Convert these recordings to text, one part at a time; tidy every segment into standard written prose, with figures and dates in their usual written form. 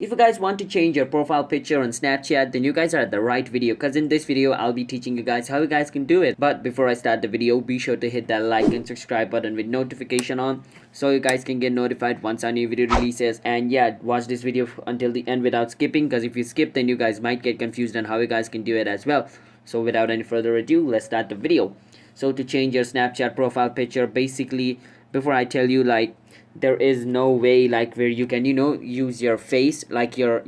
If you guys want to change your profile picture on Snapchat, then you guys are at the right video, because in this video I'll be teaching you guys how you guys can do it. But before I start the video, be sure to hit that like and subscribe button with notification on, so you guys can get notified once our new video releases. And yeah, watch this video until the end without skipping, because if you skip then you guys might get confused on how you guys can do it as well. So without any further ado, let's start the video. So to change your Snapchat profile picture, basically, before I tell you, like, there is no way like where you can use your face, like your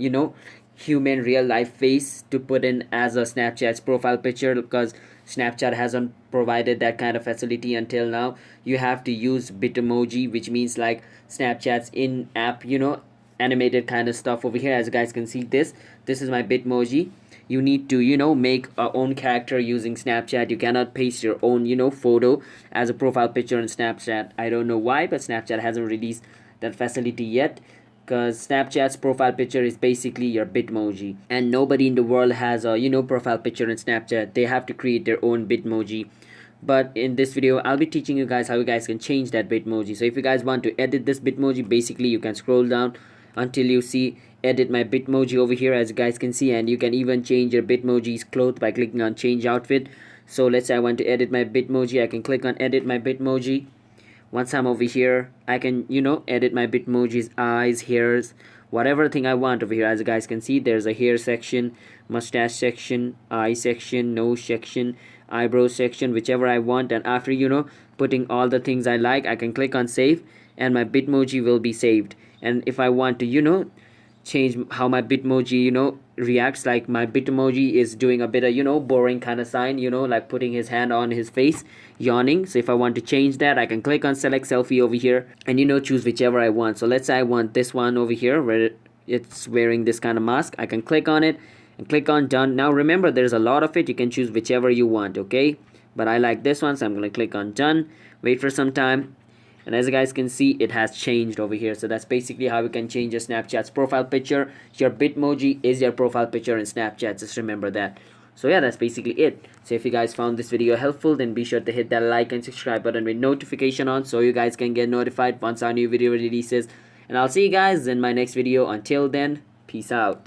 human real life face, to put in as a Snapchat's profile picture, because Snapchat hasn't provided that kind of facility until now. You have to use Bitmoji, which means like Snapchat's in app animated kind of stuff over here. As you guys can see, this is my Bitmoji. You need to make a own character using Snapchat. You cannot paste your own photo as a profile picture in Snapchat. I don't know why, but Snapchat hasn't released that facility yet, because Snapchat's profile picture is basically your Bitmoji, and nobody in the world has a profile picture in Snapchat. They have to create their own Bitmoji. But in this video I'll be teaching you guys how you guys can change that Bitmoji. So if you guys want to edit this Bitmoji, basically you can scroll down until you see edit my Bitmoji over here, as you guys can see, and you can even change your Bitmoji's clothes by clicking on change outfit. So let's say I want to edit my Bitmoji, I can click on edit my Bitmoji. Once I'm over here, I can edit my Bitmoji's eyes, hairs, whatever thing I want over here. As you guys can see, there's a hair section, mustache section, eye section, nose section, eyebrow section, whichever I want. And after putting all the things I like, I can click on save, and my Bitmoji will be saved. And if I want to change how my Bitmoji reacts, like my Bitmoji is doing a bit of boring kind of sign, like putting his hand on his face, yawning. So if I want to change that, I can click on select selfie over here and choose whichever I want. So let's say I want this one over here where it's wearing this kind of mask. I can click on it and click on done. Now remember, there's a lot of it, you can choose whichever you want, okay? But I like this one, so I'm gonna click on done, wait for some time, and as you guys can see, it has changed over here. So that's basically how you can change your Snapchat's profile picture. Your Bitmoji is your profile picture in Snapchat, just remember that. So yeah, that's basically it. So if you guys found this video helpful, then be sure to hit that like and subscribe button with notification on, so you guys can get notified once our new video releases. And I'll see you guys in my next video. Until then, peace out.